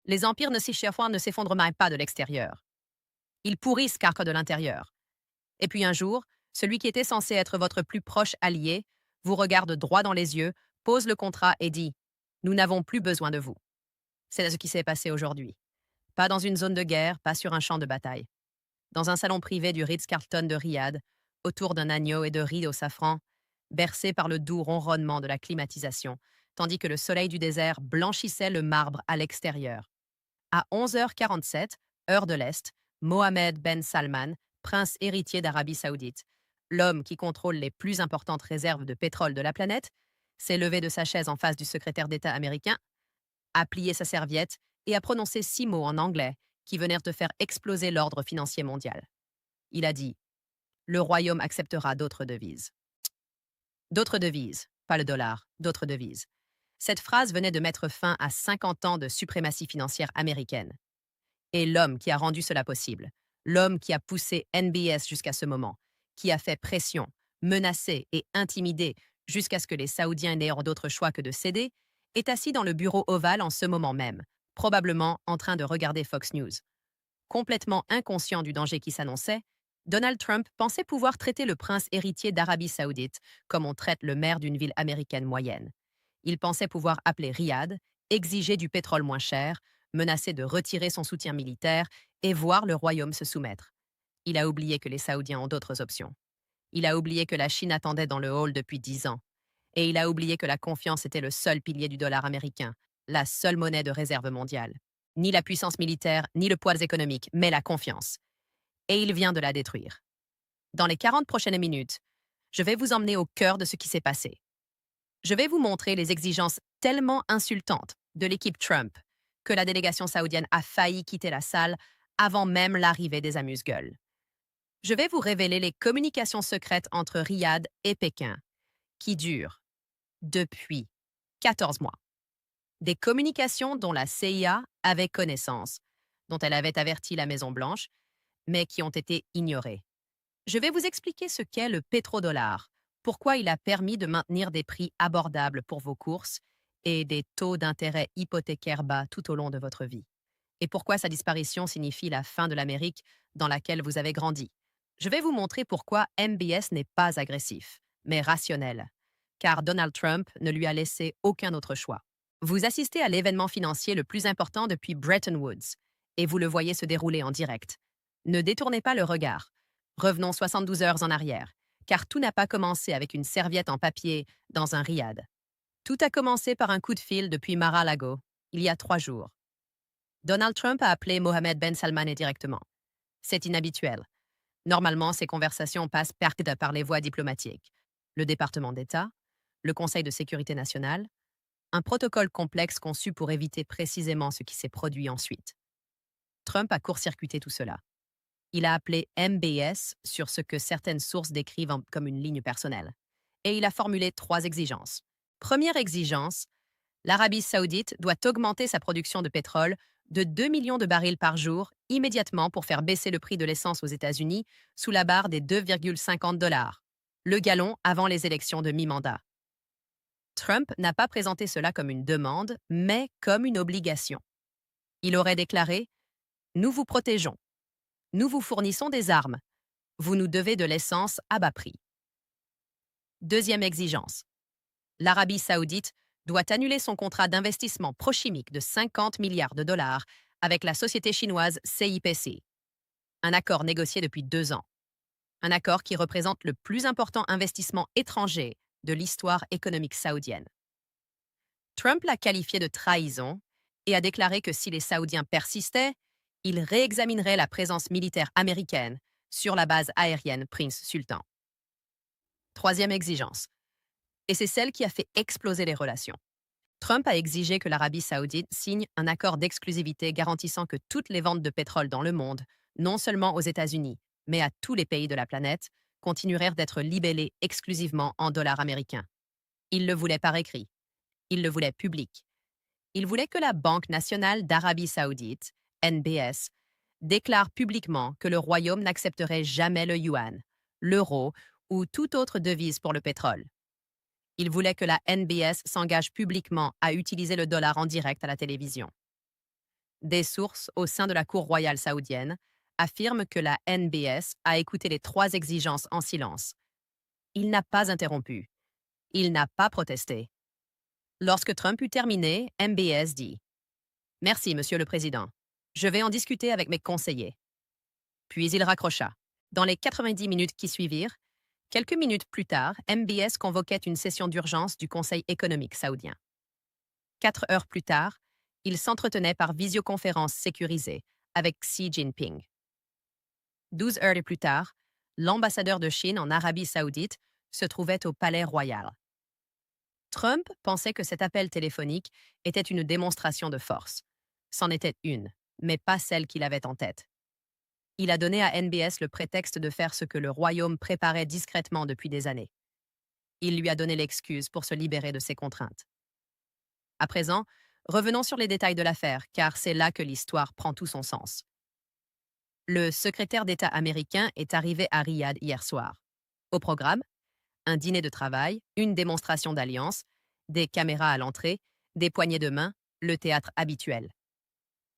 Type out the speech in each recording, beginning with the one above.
Les empires ne s'effondrent même pas de l'extérieur. Ils pourrissent car que de l'intérieur. Et puis un jour, celui qui était censé être votre plus proche allié vous regarde droit dans les yeux, pose le contrat et dit: Nous n'avons plus besoin de vous. C'est ce qui s'est passé aujourd'hui. Pas dans une zone de guerre, pas sur un champ de bataille. Dans un salon privé du Ritz-Carlton de Riyad, autour d'un agneau et de riz au safran, bercé par le doux ronronnement de la climatisation, tandis que le soleil du désert blanchissait le marbre à l'extérieur. À 11h47, heure de l'Est, Mohammed Ben Salman, prince héritier d'Arabie saoudite, l'homme qui contrôle les plus importantes réserves de pétrole de la planète, s'est levé de sa chaise en face du secrétaire d'État américain, a plié sa serviette et a prononcé 6 mots en anglais qui venèrent de faire exploser l'ordre financier mondial. Il a dit: Le royaume acceptera d'autres devises. D'autres devises, pas le dollar, d'autres devises. Cette phrase venait de mettre fin à 50 ans de suprématie financière américaine. Et l'homme qui a rendu cela possible, l'homme qui a poussé NBS jusqu'à ce moment, qui a fait pression, menacé et intimidé jusqu'à ce que les Saoudiens n'aient d'autre choix que de céder, est assis dans le bureau ovale en ce moment même, probablement en train de regarder Fox News. Complètement inconscient du danger qui s'annonçait, Donald Trump pensait pouvoir traiter le prince héritier d'Arabie saoudite comme on traite le maire d'une ville américaine moyenne. Il pensait pouvoir appeler Riyad, exiger du pétrole moins cher, menacer de retirer son soutien militaire et voir le royaume se soumettre. Il a oublié que les Saoudiens ont d'autres options. Il a oublié que la Chine attendait dans le hall depuis 10 ans. Et il a oublié que la confiance était le seul pilier du dollar américain, la seule monnaie de réserve mondiale. Ni la puissance militaire, ni le poids économique, mais la confiance. Et il vient de la détruire. Dans les 40 prochaines minutes, je vais vous emmener au cœur de ce qui s'est passé. Je vais vous montrer les exigences tellement insultantes de l'équipe Trump que la délégation saoudienne a failli quitter la salle avant même l'arrivée des amuse-gueules. Je vais vous révéler les communications secrètes entre Riyad et Pékin, qui durent depuis 14 mois. Des communications dont la CIA avait connaissance, dont elle avait averti la Maison-Blanche, mais qui ont été ignorées. Je vais vous expliquer ce qu'est le pétrodollar, pourquoi il a permis de maintenir des prix abordables pour vos courses et des taux d'intérêt hypothécaires bas tout au long de votre vie, et pourquoi sa disparition signifie la fin de l'Amérique dans laquelle vous avez grandi. Je vais vous montrer pourquoi MBS n'est pas agressif, mais rationnel, car Donald Trump ne lui a laissé aucun autre choix. Vous assistez à l'événement financier le plus important depuis Bretton Woods, et vous le voyez se dérouler en direct. Ne détournez pas le regard. Revenons 72 heures en arrière, car tout n'a pas commencé avec une serviette en papier dans un riad. Tout a commencé par un coup de fil depuis Mar-a-Lago, il y a 3 jours. Donald Trump a appelé Mohammed Ben Salman directement. C'est inhabituel. Normalement, ces conversations passent par les voies diplomatiques. Le département d'État, le Conseil de sécurité nationale, un protocole complexe conçu pour éviter précisément ce qui s'est produit ensuite. Trump a court-circuité tout cela. Il a appelé MBS sur ce que certaines sources décrivent comme une ligne personnelle. Et il a formulé 3 exigences. Première exigence, l'Arabie saoudite doit augmenter sa production de pétrole de 2 millions de barils par jour immédiatement pour faire baisser le prix de l'essence aux États-Unis sous la barre des 2,50 dollars, le gallon avant les élections de mi-mandat. Trump n'a pas présenté cela comme une demande, mais comme une obligation. Il aurait déclaré: Nous vous protégeons. Nous vous fournissons des armes. Vous nous devez de l'essence à bas prix. Deuxième exigence. L'Arabie saoudite doit annuler son contrat d'investissement prochimique de 50 milliards de dollars avec la société chinoise CIPC. Un accord négocié depuis 2 ans. Un accord qui représente le plus important investissement étranger de l'histoire économique saoudienne. Trump l'a qualifié de trahison et a déclaré que si les Saoudiens persistaient, il réexaminerait la présence militaire américaine sur la base aérienne Prince Sultan. Troisième exigence, et c'est celle qui a fait exploser les relations. Trump a exigé que l'Arabie saoudite signe un accord d'exclusivité garantissant que toutes les ventes de pétrole dans le monde, non seulement aux États-Unis, mais à tous les pays de la planète, continuèrent d'être libellées exclusivement en dollars américains. Il le voulait par écrit. Il le voulait public. Il voulait que la Banque nationale d'Arabie saoudite, NBS, déclare publiquement que le royaume n'accepterait jamais le yuan, l'euro ou toute autre devise pour le pétrole. Il voulait que la NBS s'engage publiquement à utiliser le dollar en direct à la télévision. Des sources au sein de la Cour royale saoudienne affirment que la NBS a écouté les trois exigences en silence. Il n'a pas interrompu. Il n'a pas protesté. Lorsque Trump eut terminé, MBS dit: Merci, Monsieur le Président. Je vais en discuter avec mes conseillers. Puis il raccrocha. Dans les 90 minutes qui suivirent, quelques minutes plus tard, MBS convoquait une session d'urgence du Conseil économique saoudien. 4 heures plus tard, il s'entretenait par visioconférence sécurisée avec Xi Jinping. 12 heures plus tard, l'ambassadeur de Chine en Arabie saoudite se trouvait au Palais Royal. Trump pensait que cet appel téléphonique était une démonstration de force. C'en était une, mais pas celle qu'il avait en tête. Il a donné à NBS le prétexte de faire ce que le royaume préparait discrètement depuis des années. Il lui a donné l'excuse pour se libérer de ses contraintes. À présent, revenons sur les détails de l'affaire, car c'est là que l'histoire prend tout son sens. Le secrétaire d'État américain est arrivé à Riyad hier soir. Au programme, un dîner de travail, une démonstration d'alliance, des caméras à l'entrée, des poignées de main, le théâtre habituel.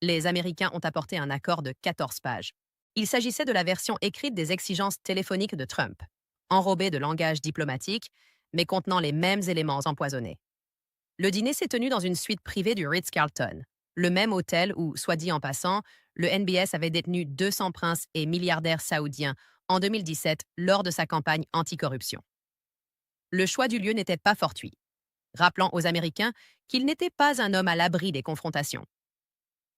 Les Américains ont apporté un accord de 14 pages. Il s'agissait de la version écrite des exigences téléphoniques de Trump, enrobée de langage diplomatique, mais contenant les mêmes éléments empoisonnés. Le dîner s'est tenu dans une suite privée du Ritz-Carlton, le même hôtel où, soit dit en passant, le NBS avait détenu 200 princes et milliardaires saoudiens en 2017 lors de sa campagne anticorruption. Le choix du lieu n'était pas fortuit, rappelant aux Américains qu'il n'était pas un homme à l'abri des confrontations.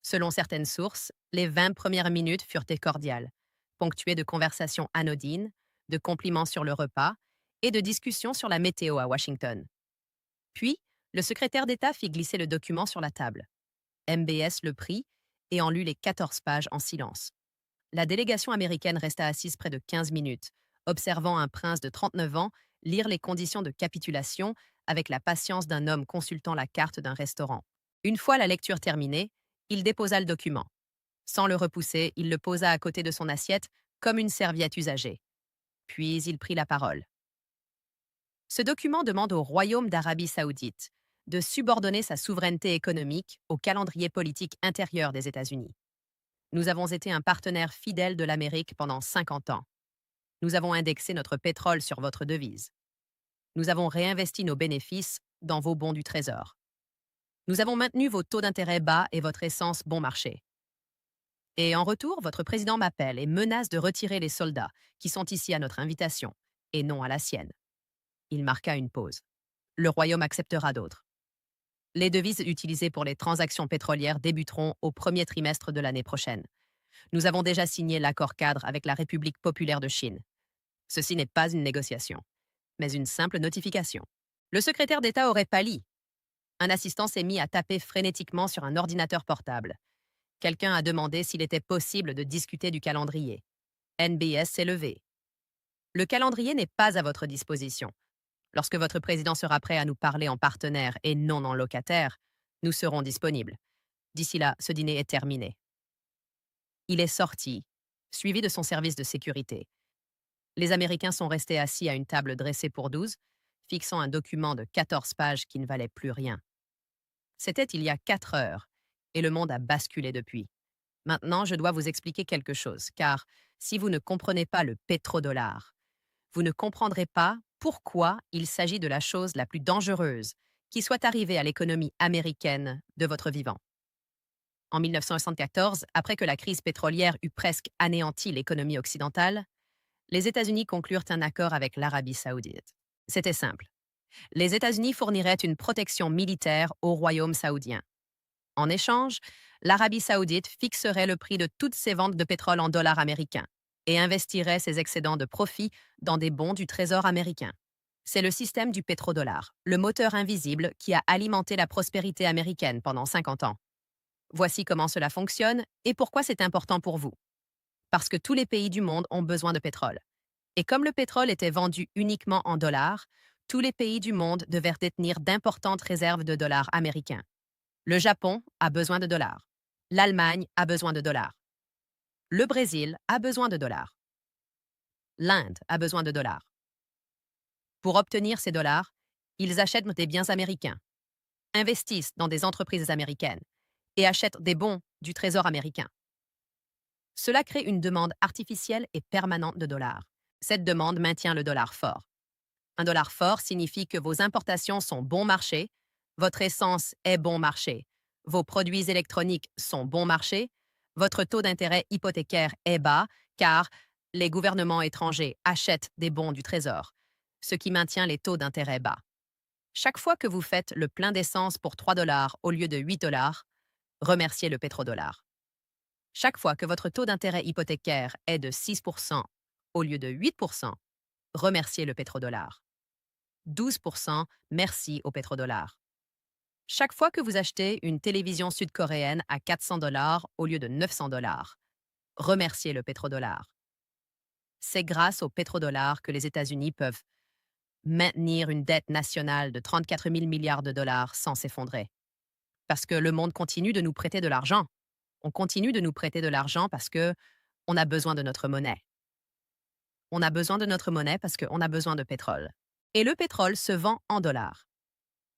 Selon certaines sources, les 20 premières minutes furent cordiales, ponctuées de conversations anodines, de compliments sur le repas et de discussions sur la météo à Washington. Puis, le secrétaire d'État fit glisser le document sur la table. MBS le prit et en lut les 14 pages en silence. La délégation américaine resta assise près de 15 minutes, observant un prince de 39 ans lire les conditions de capitulation avec la patience d'un homme consultant la carte d'un restaurant. Une fois la lecture terminée, il déposa le document. Sans le repousser, il le posa à côté de son assiette comme une serviette usagée. Puis il prit la parole. Ce document demande au Royaume d'Arabie saoudite de subordonner sa souveraineté économique au calendrier politique intérieur des États-Unis. Nous avons été un partenaire fidèle de l'Amérique pendant 50 ans. Nous avons indexé notre pétrole sur votre devise. Nous avons réinvesti nos bénéfices dans vos bons du Trésor. Nous avons maintenu vos taux d'intérêt bas et votre essence bon marché. Et en retour, votre président m'appelle et menace de retirer les soldats qui sont ici à notre invitation, et non à la sienne. Il marqua une pause. Le Royaume acceptera d'autres. Les devises utilisées pour les transactions pétrolières débuteront au premier trimestre de l'année prochaine. Nous avons déjà signé l'accord cadre avec la République populaire de Chine. Ceci n'est pas une négociation, mais une simple notification. Le secrétaire d'État aurait pâli. Un assistant s'est mis à taper frénétiquement sur un ordinateur portable. Quelqu'un a demandé s'il était possible de discuter du calendrier. NBS s'est levé. Le calendrier n'est pas à votre disposition. Lorsque votre président sera prêt à nous parler en partenaire et non en locataire, nous serons disponibles. D'ici là, ce dîner est terminé. Il est sorti, suivi de son service de sécurité. Les Américains sont restés assis à une table dressée pour 12, fixant un document de 14 pages qui ne valait plus rien. C'était il y a 4 heures, et le monde a basculé depuis. Maintenant, je dois vous expliquer quelque chose, car si vous ne comprenez pas le pétrodollar, vous ne comprendrez pas pourquoi il s'agit de la chose la plus dangereuse qui soit arrivée à l'économie américaine de votre vivant. En 1974, après que la crise pétrolière eut presque anéanti l'économie occidentale, les États-Unis conclurent un accord avec l'Arabie saoudite. C'était simple. Les États-Unis fourniraient une protection militaire au royaume saoudien. En échange, l'Arabie saoudite fixerait le prix de toutes ses ventes de pétrole en dollars américains et investirait ses excédents de profit dans des bons du Trésor américain. C'est le système du pétrodollar, le moteur invisible qui a alimenté la prospérité américaine pendant 50 ans. Voici comment cela fonctionne et pourquoi c'est important pour vous. Parce que tous les pays du monde ont besoin de pétrole. Et comme le pétrole était vendu uniquement en dollars, tous les pays du monde devaient détenir d'importantes réserves de dollars américains. Le Japon a besoin de dollars. L'Allemagne a besoin de dollars. Le Brésil a besoin de dollars. L'Inde a besoin de dollars. Pour obtenir ces dollars, ils achètent des biens américains, investissent dans des entreprises américaines et achètent des bons du Trésor américain. Cela crée une demande artificielle et permanente de dollars. Cette demande maintient le dollar fort. Un dollar fort signifie que vos importations sont bon marché, votre essence est bon marché, vos produits électroniques sont bon marché, votre taux d'intérêt hypothécaire est bas car les gouvernements étrangers achètent des bons du Trésor, ce qui maintient les taux d'intérêt bas. Chaque fois que vous faites le plein d'essence pour 3 dollars au lieu de 8 dollars, remerciez le pétrodollar. Chaque fois que votre taux d'intérêt hypothécaire est de 6% au lieu de 8%, remerciez le pétrodollar. 12%, merci au pétrodollar. Chaque fois que vous achetez une télévision sud-coréenne à 400 dollars au lieu de 900 dollars, remerciez le pétrodollar. C'est grâce au pétrodollar que les États-Unis peuvent maintenir une dette nationale de 34 000 milliards de dollars sans s'effondrer. Parce que le monde continue de nous prêter de l'argent. On continue de nous prêter de l'argent parce que on a besoin de notre monnaie. On a besoin de notre monnaie parce qu'on a besoin de pétrole. Et le pétrole se vend en dollars.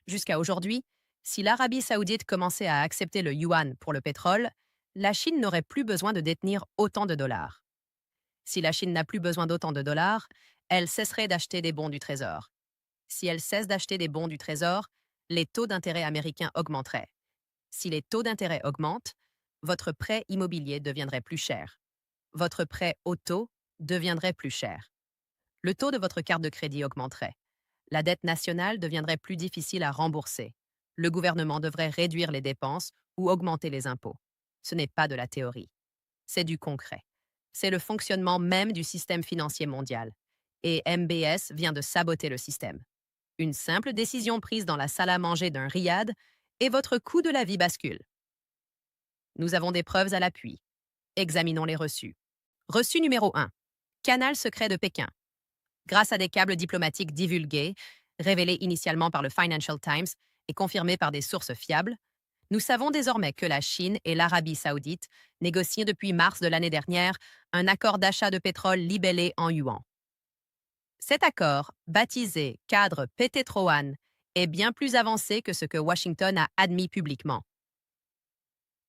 Jusqu'à aujourd'hui, si l'Arabie saoudite commençait à accepter le yuan pour le pétrole, la Chine n'aurait plus besoin de détenir autant de dollars. Si la Chine n'a plus besoin d'autant de dollars, elle cesserait d'acheter des bons du Trésor. Si elle cesse d'acheter des bons du Trésor, les taux d'intérêt américains augmenteraient. Si les taux d'intérêt augmentent, votre prêt immobilier deviendrait plus cher. Votre prêt auto deviendrait plus cher. Le taux de votre carte de crédit augmenterait. La dette nationale deviendrait plus difficile à rembourser. Le gouvernement devrait réduire les dépenses ou augmenter les impôts. Ce n'est pas de la théorie. C'est du concret. C'est le fonctionnement même du système financier mondial. Et MBS vient de saboter le système. Une simple décision prise dans la salle à manger d'un riad et votre coût de la vie bascule. Nous avons des preuves à l'appui. Examinons les reçus. Reçu numéro 1. Canal secret de Pékin. Grâce à des câbles diplomatiques divulgués, révélés initialement par le Financial Times et confirmés par des sources fiables, nous savons désormais que la Chine et l'Arabie saoudite négocient depuis mars de l'année dernière un accord d'achat de pétrole libellé en yuan. Cet accord, baptisé cadre Pététroan, est bien plus avancé que ce que Washington a admis publiquement.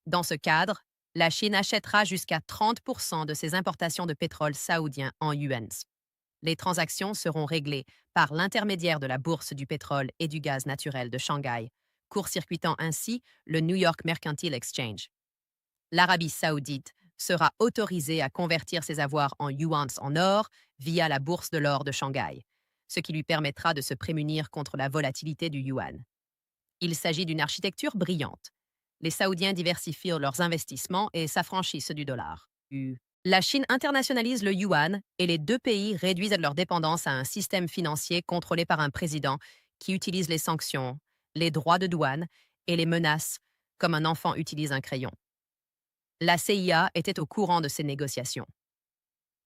Dans ce cadre, la Chine achètera jusqu'à 30% de ses importations de pétrole saoudien en yuans. Les transactions seront réglées par l'intermédiaire de la Bourse du pétrole et du gaz naturel de Shanghai, court-circuitant ainsi le New York Mercantile Exchange. L'Arabie saoudite sera autorisée à convertir ses avoirs en yuans en or via la Bourse de l'or de Shanghai, ce qui lui permettra de se prémunir contre la volatilité du yuan. Il s'agit d'une architecture brillante. Les Saoudiens diversifient leurs investissements et s'affranchissent du dollar. La Chine internationalise le yuan et les deux pays réduisent leur dépendance à un système financier contrôlé par un président qui utilise les sanctions, les droits de douane et les menaces comme un enfant utilise un crayon. La CIA était au courant de ces négociations.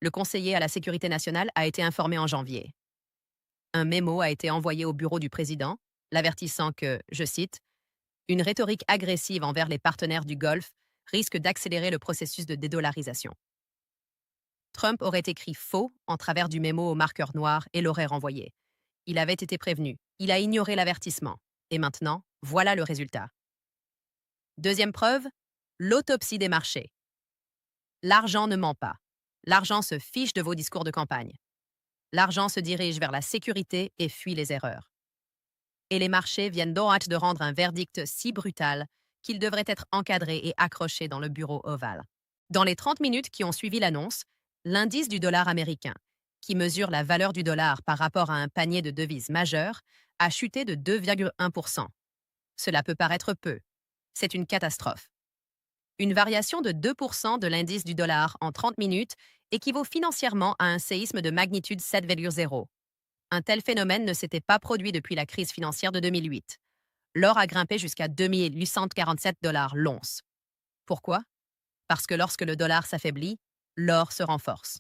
Le conseiller à la sécurité nationale a été informé en janvier. Un mémo a été envoyé au bureau du président, l'avertissant que, je cite, « une rhétorique agressive envers les partenaires du Golfe risque d'accélérer le processus de dédollarisation ». Trump aurait écrit faux en travers du mémo au marqueur noir et l'aurait renvoyé. Il avait été prévenu. Il a ignoré l'avertissement. Et maintenant, voilà le résultat. Deuxième preuve, l'autopsie des marchés. L'argent ne ment pas. L'argent se fiche de vos discours de campagne. L'argent se dirige vers la sécurité et fuit les erreurs. Et les marchés viennent donc de rendre un verdict si brutal qu'il devrait être encadré et accroché dans le bureau ovale. Dans les 30 minutes qui ont suivi l'annonce, l'indice du dollar américain, qui mesure la valeur du dollar par rapport à un panier de devises majeures, a chuté de 2,1%. Cela peut paraître peu. C'est une catastrophe. Une variation de 2% de l'indice du dollar en 30 minutes équivaut financièrement à un séisme de magnitude 7,0. Un tel phénomène ne s'était pas produit depuis la crise financière de 2008. L'or a grimpé jusqu'à 2847 dollars l'once. Pourquoi? Parce que lorsque le dollar s'affaiblit, l'or se renforce.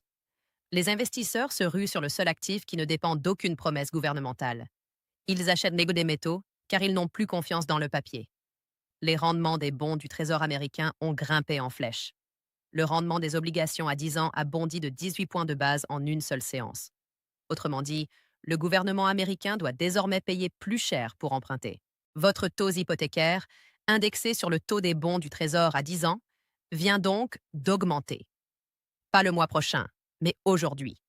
Les investisseurs se ruent sur le seul actif qui ne dépend d'aucune promesse gouvernementale. Ils achètent des métaux car ils n'ont plus confiance dans le papier. Les rendements des bons du Trésor américain ont grimpé en flèche. Le rendement des obligations à 10 ans a bondi de 18 points de base en une seule séance. Autrement dit, le gouvernement américain doit désormais payer plus cher pour emprunter. Votre taux hypothécaire, indexé sur le taux des bons du Trésor à 10 ans, vient donc d'augmenter. Pas le mois prochain, mais aujourd'hui.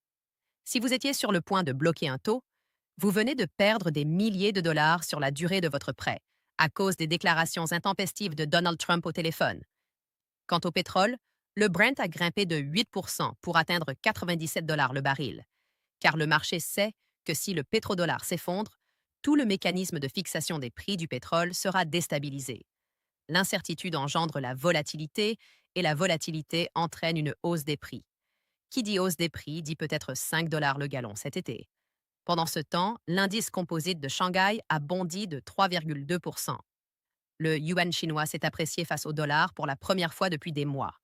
Si vous étiez sur le point de bloquer un taux, vous venez de perdre des milliers de dollars sur la durée de votre prêt à cause des déclarations intempestives de Donald Trump au téléphone. Quant au pétrole, le Brent a grimpé de 8% pour atteindre 97 dollars le baril, car le marché sait que si le pétrodollar s'effondre, tout le mécanisme de fixation des prix du pétrole sera déstabilisé. L'incertitude engendre la volatilité et la volatilité entraîne une hausse des prix. Qui dit hausse des prix dit peut-être 5 dollars le gallon cet été. Pendant ce temps, l'indice composite de Shanghai a bondi de 3,2%. Le yuan chinois s'est apprécié face au dollar pour la première fois depuis des mois.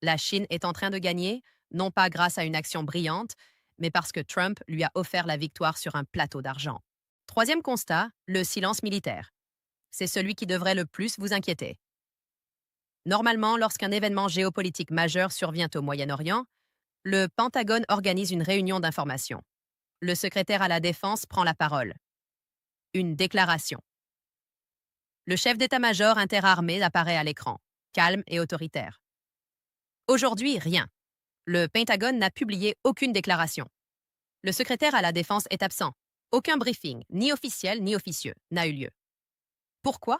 La Chine est en train de gagner, non pas grâce à une action brillante, mais parce que Trump lui a offert la victoire sur un plateau d'argent. Troisième constat, le silence militaire. C'est celui qui devrait le plus vous inquiéter. Normalement, lorsqu'un événement géopolitique majeur survient au Moyen-Orient, le Pentagone organise une réunion d'information. Le secrétaire à la Défense prend la parole. Une déclaration. Le chef d'état-major interarmé apparaît à l'écran, calme et autoritaire. Aujourd'hui, rien. Le Pentagone n'a publié aucune déclaration. Le secrétaire à la Défense est absent. Aucun briefing, ni officiel ni officieux, n'a eu lieu. Pourquoi?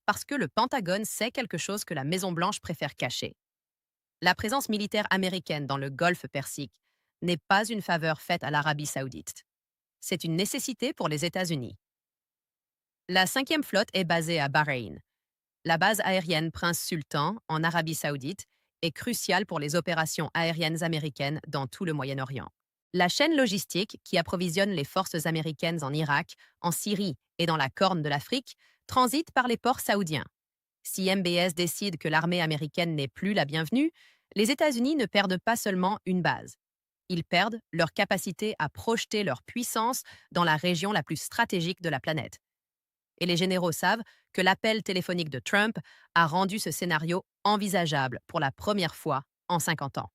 Parce que le Pentagone sait quelque chose que la Maison-Blanche préfère cacher. La présence militaire américaine dans le Golfe Persique n'est pas une faveur faite à l'Arabie saoudite. C'est une nécessité pour les États-Unis. La 5e flotte est basée à Bahreïn. La base aérienne Prince Sultan, en Arabie saoudite, est cruciale pour les opérations aériennes américaines dans tout le Moyen-Orient. La chaîne logistique qui approvisionne les forces américaines en Irak, en Syrie et dans la Corne de l'Afrique transite par les ports saoudiens. Si MBS décide que l'armée américaine n'est plus la bienvenue, les États-Unis ne perdent pas seulement une base. Ils perdent leur capacité à projeter leur puissance dans la région la plus stratégique de la planète. Et les généraux savent que l'appel téléphonique de Trump a rendu ce scénario envisageable pour la première fois en 50 ans.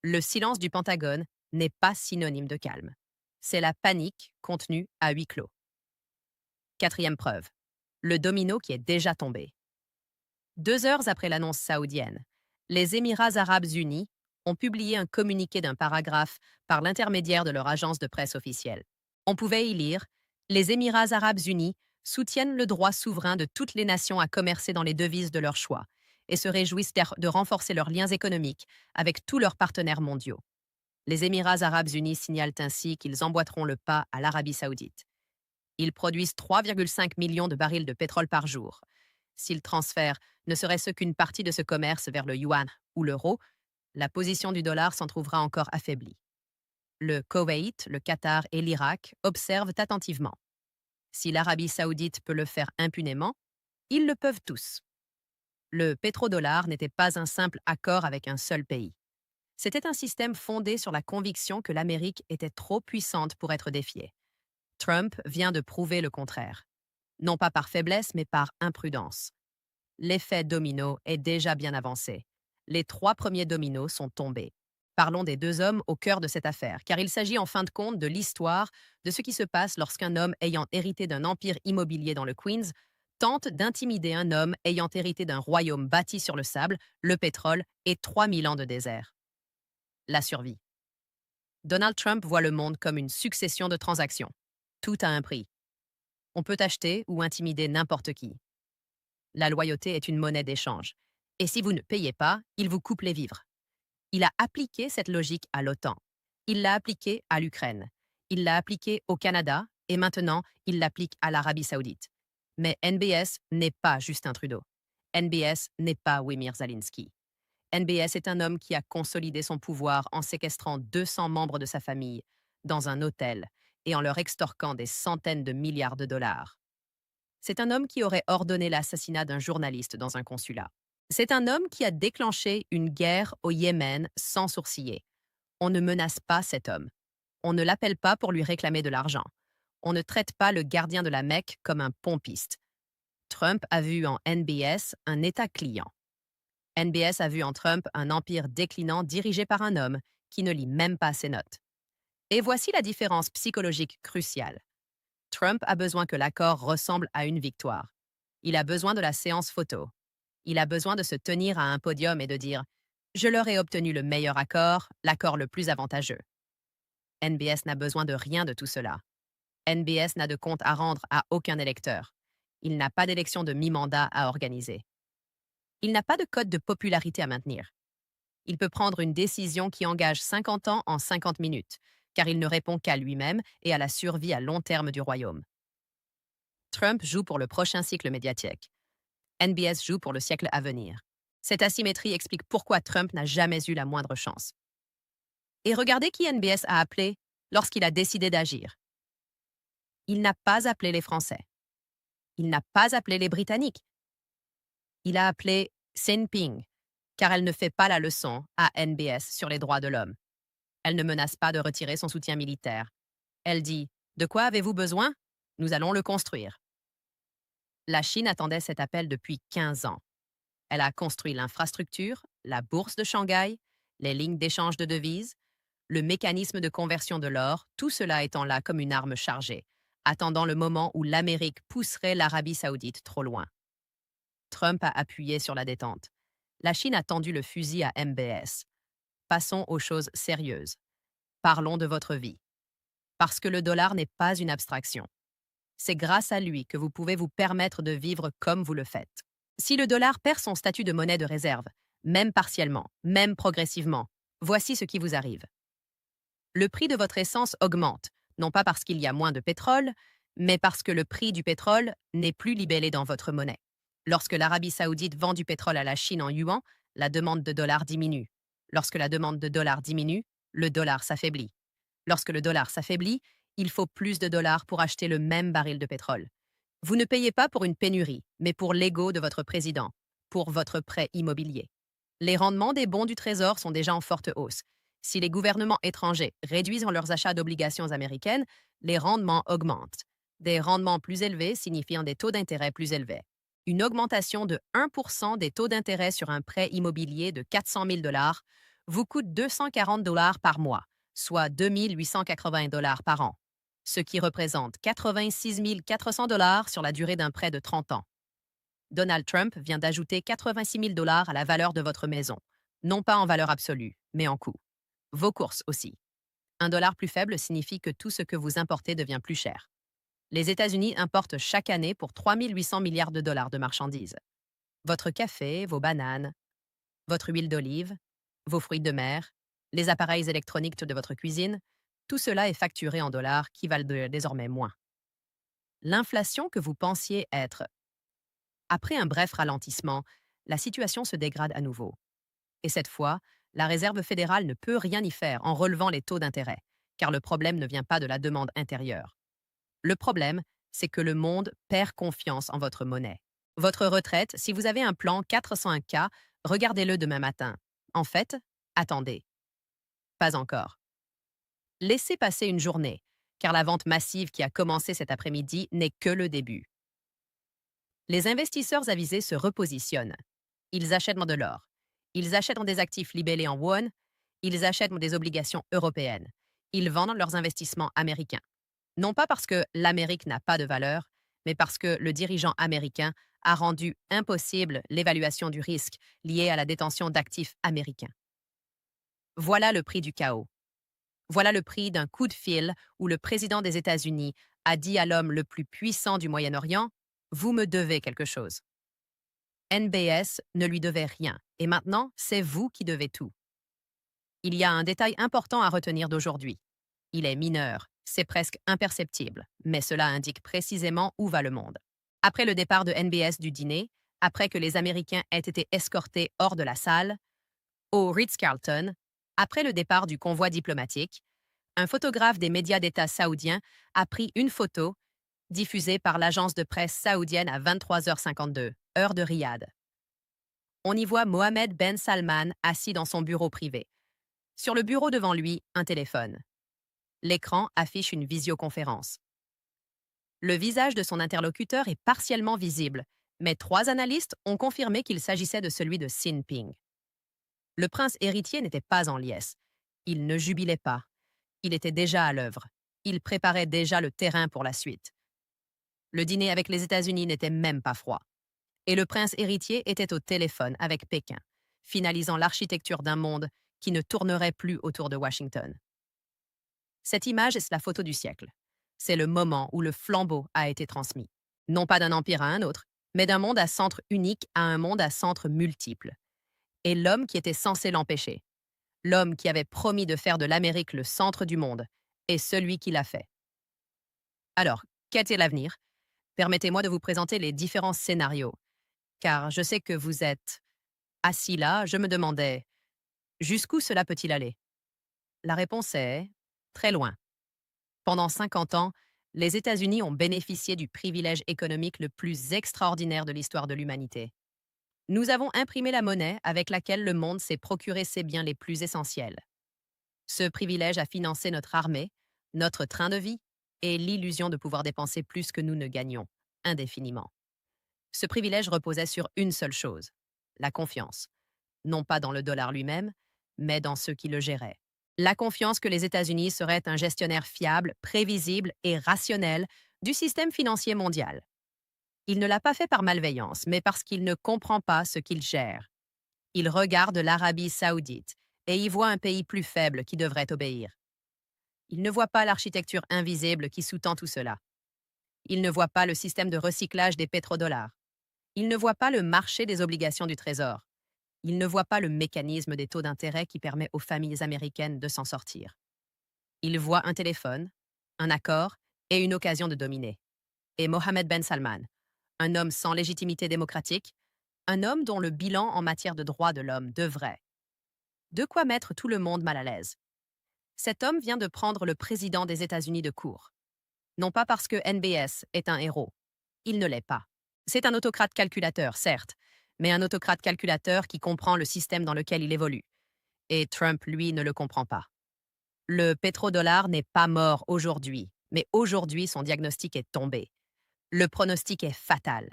Le silence du Pentagone n'est pas synonyme de calme. C'est la panique contenue à huis clos. 4e preuve. Le domino qui est déjà tombé. 2 heures après l'annonce saoudienne, les Émirats arabes unis ont publié un communiqué d'un paragraphe par l'intermédiaire de leur agence de presse officielle. On pouvait y lire « Les Émirats arabes unis soutiennent le droit souverain de toutes les nations à commercer dans les devises de leur choix et se réjouissent de renforcer leurs liens économiques avec tous leurs partenaires mondiaux. Les Émirats arabes unis signalent ainsi qu'ils emboîteront le pas à l'Arabie saoudite. Ils produisent 3,5 millions de barils de pétrole par jour. S'ils transfèrent ne serait-ce qu'une partie de ce commerce vers le yuan ou l'euro, la position du dollar s'en trouvera encore affaiblie. Le Koweït, le Qatar et l'Irak observent attentivement. Si l'Arabie saoudite peut le faire impunément, ils le peuvent tous. Le pétrodollar n'était pas un simple accord avec un seul pays. C'était un système fondé sur la conviction que l'Amérique était trop puissante pour être défiée. Trump vient de prouver le contraire. Non pas par faiblesse, mais par imprudence. L'effet domino est déjà bien avancé. Les 3 premiers dominos sont tombés. Parlons des 2 hommes au cœur de cette affaire, car il s'agit en fin de compte de l'histoire de ce qui se passe lorsqu'un homme ayant hérité d'un empire immobilier dans le Queens tente d'intimider un homme ayant hérité d'un royaume bâti sur le sable, le pétrole et 3000 ans de désert. La survie. Donald Trump voit le monde comme une succession de transactions. Tout a un prix. On peut acheter ou intimider n'importe qui. La loyauté est une monnaie d'échange. Et si vous ne payez pas, il vous coupe les vivres. Il a appliqué cette logique à l'OTAN. Il l'a appliquée à l'Ukraine. Il l'a appliquée au Canada et maintenant, il l'applique à l'Arabie saoudite. Mais NBS n'est pas Justin Trudeau. NBS n'est pas Wimir Zalinski. NBS est un homme qui a consolidé son pouvoir en séquestrant 200 membres de sa famille dans un hôtel et en leur extorquant des centaines de milliards de dollars. C'est un homme qui aurait ordonné l'assassinat d'un journaliste dans un consulat. C'est un homme qui a déclenché une guerre au Yémen sans sourciller. On ne menace pas cet homme. On ne l'appelle pas pour lui réclamer de l'argent. On ne traite pas le gardien de la Mecque comme un pompiste. Trump a vu en NBS un État client. NBS a vu en Trump un empire déclinant dirigé par un homme qui ne lit même pas ses notes. Et voici la différence psychologique cruciale. Trump a besoin que l'accord ressemble à une victoire. Il a besoin de la séance photo. Il a besoin de se tenir à un podium et de dire je leur ai obtenu le meilleur accord, l'accord le plus avantageux. NBS n'a besoin de rien de tout cela. NBS n'a de compte à rendre à aucun électeur. Il n'a pas d'élection de mi-mandat à organiser. Il n'a pas de code de popularité à maintenir. Il peut prendre une décision qui engage 50 ans en 50 minutes, car il ne répond qu'à lui-même et à la survie à long terme du royaume. Trump joue pour le prochain cycle médiatique. NBS joue pour le siècle à venir. Cette asymétrie explique pourquoi Trump n'a jamais eu la moindre chance. Et regardez qui NBS a appelé lorsqu'il a décidé d'agir. Il n'a pas appelé les Français. Il n'a pas appelé les Britanniques. Il a appelé Xi Jinping, car elle ne fait pas la leçon à NBS sur les droits de l'homme. Elle ne menace pas de retirer son soutien militaire. Elle dit « De quoi avez-vous besoin? Nous allons le construire ». La Chine attendait cet appel depuis 15 ans. Elle a construit l'infrastructure, la bourse de Shanghai, les lignes d'échange de devises, le mécanisme de conversion de l'or, tout cela étant là comme une arme chargée, attendant le moment où l'Amérique pousserait l'Arabie saoudite trop loin. Trump a appuyé sur la détente. La Chine a tendu le fusil à MBS. Passons aux choses sérieuses. Parlons de votre vie. Parce que le dollar n'est pas une abstraction. C'est grâce à lui que vous pouvez vous permettre de vivre comme vous le faites. Si le dollar perd son statut de monnaie de réserve, même partiellement, même progressivement, voici ce qui vous arrive. Le prix de votre essence augmente, non pas parce qu'il y a moins de pétrole, mais parce que le prix du pétrole n'est plus libellé dans votre monnaie. Lorsque l'Arabie saoudite vend du pétrole à la Chine en yuan, la demande de dollars diminue. Lorsque la demande de dollars diminue, le dollar s'affaiblit. Lorsque le dollar s'affaiblit, il faut plus de dollars pour acheter le même baril de pétrole. Vous ne payez pas pour une pénurie, mais pour l'ego de votre président, pour votre prêt immobilier. Les rendements des bons du Trésor sont déjà en forte hausse. Si les gouvernements étrangers réduisent leurs achats d'obligations américaines, les rendements augmentent. Des rendements plus élevés signifiant des taux d'intérêt plus élevés. Une augmentation de 1% des taux d'intérêt sur un prêt immobilier de 400 000 $ vous coûte 240 $ par mois, soit 2 880 $ par an, ce qui représente 86 400 $ sur la durée d'un prêt de 30 ans. Donald Trump vient d'ajouter 86 000 $ à la valeur de votre maison, non pas en valeur absolue, mais en coût. Vos courses aussi. Un dollar plus faible signifie que tout ce que vous importez devient plus cher. Les États-Unis importent chaque année pour 3 800 milliards de dollars de marchandises. Votre café, vos bananes, votre huile d'olive, vos fruits de mer, les appareils électroniques de votre cuisine, tout cela est facturé en dollars qui valent désormais moins. L'inflation que vous pensiez être. Après un bref ralentissement, la situation se dégrade à nouveau. Et cette fois, la Réserve fédérale ne peut rien y faire en relevant les taux d'intérêt, car le problème ne vient pas de la demande intérieure. Le problème, c'est que le monde perd confiance en votre monnaie. Votre retraite, si vous avez un plan 401K, regardez-le demain matin. En fait, attendez. Pas encore. Laissez passer une journée, car la vente massive qui a commencé cet après-midi n'est que le début. Les investisseurs avisés se repositionnent. Ils achètent de l'or. Ils achètent des actifs libellés en won. Ils achètent des obligations européennes. Ils vendent leurs investissements américains. Non pas parce que l'Amérique n'a pas de valeur, mais parce que le dirigeant américain a rendu impossible l'évaluation du risque lié à la détention d'actifs américains. Voilà le prix du chaos. Voilà le prix d'un coup de fil où le président des États-Unis a dit à l'homme le plus puissant du Moyen-Orient « Vous me devez quelque chose ». NBS ne lui devait rien, et maintenant, c'est vous qui devez tout. Il y a un détail important à retenir d'aujourd'hui. Il est mineur, c'est presque imperceptible, mais cela indique précisément où va le monde. Après le départ de NBS du dîner, après que les Américains aient été escortés hors de la salle, au Ritz-Carlton, après le départ du convoi diplomatique, un photographe des médias d'État saoudiens a pris une photo diffusée par l'agence de presse saoudienne à 23h52, heure de Riyad. On y voit Mohammed Ben Salman assis dans son bureau privé. Sur le bureau devant lui, un téléphone. L'écran affiche une visioconférence. Le visage de son interlocuteur est partiellement visible, mais 3 analystes ont confirmé qu'il s'agissait de celui de Xi Jinping. Le prince héritier n'était pas en liesse. Il ne jubilait pas. Il était déjà à l'œuvre. Il préparait déjà le terrain pour la suite. Le dîner avec les États-Unis n'était même pas froid. Et le prince héritier était au téléphone avec Pékin, finalisant l'architecture d'un monde qui ne tournerait plus autour de Washington. Cette image est la photo du siècle. C'est le moment où le flambeau a été transmis. Non pas d'un empire à un autre, mais d'un monde à centre unique à un monde à centre multiple. Et l'homme qui était censé l'empêcher, l'homme qui avait promis de faire de l'Amérique le centre du monde, est celui qui l'a fait. Alors, qu'est-il l'avenir? Permettez-moi de vous présenter les différents scénarios, car je sais que vous êtes assis là, je me demandais, jusqu'où cela peut-il aller? La réponse est très loin. Pendant 50 ans, les États-Unis ont bénéficié du privilège économique le plus extraordinaire de l'histoire de l'humanité. Nous avons imprimé la monnaie avec laquelle le monde s'est procuré ses biens les plus essentiels. Ce privilège a financé notre armée, notre train de vie et l'illusion de pouvoir dépenser plus que nous ne gagnons, indéfiniment. Ce privilège reposait sur une seule chose, la confiance, non pas dans le dollar lui-même, mais dans ceux qui le géraient. La confiance que les États-Unis seraient un gestionnaire fiable, prévisible et rationnel du système financier mondial. Il ne l'a pas fait par malveillance, mais parce qu'il ne comprend pas ce qu'il gère. Il regarde l'Arabie saoudite et y voit un pays plus faible qui devrait obéir. Il ne voit pas l'architecture invisible qui sous-tend tout cela. Il ne voit pas le système de recyclage des pétrodollars. Il ne voit pas le marché des obligations du Trésor. Il ne voit pas le mécanisme des taux d'intérêt qui permet aux familles américaines de s'en sortir. Il voit un téléphone, un accord et une occasion de dominer. Et Mohammed Ben Salman, un homme sans légitimité démocratique, un homme dont le bilan en matière de droits de l'homme devrait. De quoi mettre tout le monde mal à l'aise. Cet homme vient de prendre le président des États-Unis de court. Non pas parce que NBS est un héros. Il ne l'est pas. C'est un autocrate calculateur, certes, mais un autocrate calculateur qui comprend le système dans lequel il évolue. Et Trump, lui, ne le comprend pas. Le pétrodollar n'est pas mort aujourd'hui, mais aujourd'hui son diagnostic est tombé. Le pronostic est fatal.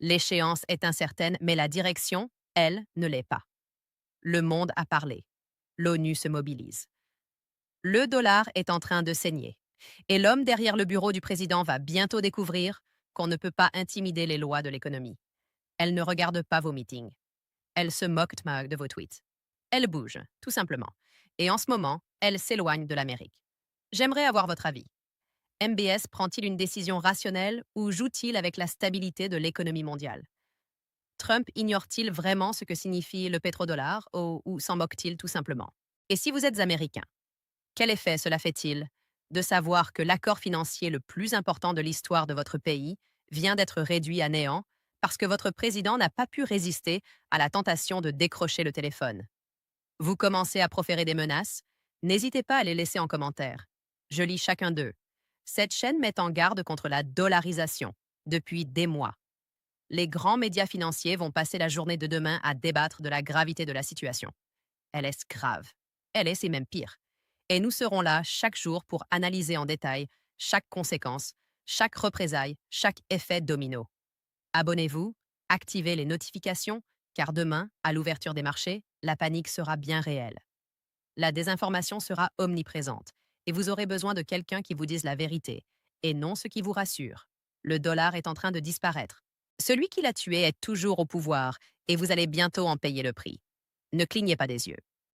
L'échéance est incertaine, mais la direction, elle, ne l'est pas. Le monde a parlé. L'ONU se mobilise. Le dollar est en train de saigner. Et l'homme derrière le bureau du président va bientôt découvrir qu'on ne peut pas intimider les lois de l'économie. Elle ne regarde pas vos meetings. Elle se moque de vos tweets. Elle bouge, tout simplement. Et en ce moment, elle s'éloigne de l'Amérique. J'aimerais avoir votre avis. MBS prend-il une décision rationnelle ou joue-t-il avec la stabilité de l'économie mondiale? Trump ignore-t-il vraiment ce que signifie le pétrodollar ou s'en moque-t-il tout simplement? Et si vous êtes américain, quel effet cela fait-il de savoir que l'accord financier le plus important de l'histoire de votre pays vient d'être réduit à néant parce que votre président n'a pas pu résister à la tentation de décrocher le téléphone? Vous commencez à proférer des menaces? N'hésitez pas à les laisser en commentaire. Je lis chacun d'eux. Cette chaîne met en garde contre la dollarisation depuis des mois. Les grands médias financiers vont passer la journée de demain à débattre de la gravité de la situation. Elle est grave. Elle est, c'est même pire. Et nous serons là chaque jour pour analyser en détail chaque conséquence, chaque représaille, chaque effet domino. Abonnez-vous, activez les notifications, car demain, à l'ouverture des marchés, la panique sera bien réelle. La désinformation sera omniprésente, et vous aurez besoin de quelqu'un qui vous dise la vérité, et non ce qui vous rassure. Le dollar est en train de disparaître. Celui qui l'a tué est toujours au pouvoir, et vous allez bientôt en payer le prix. Ne clignez pas des yeux.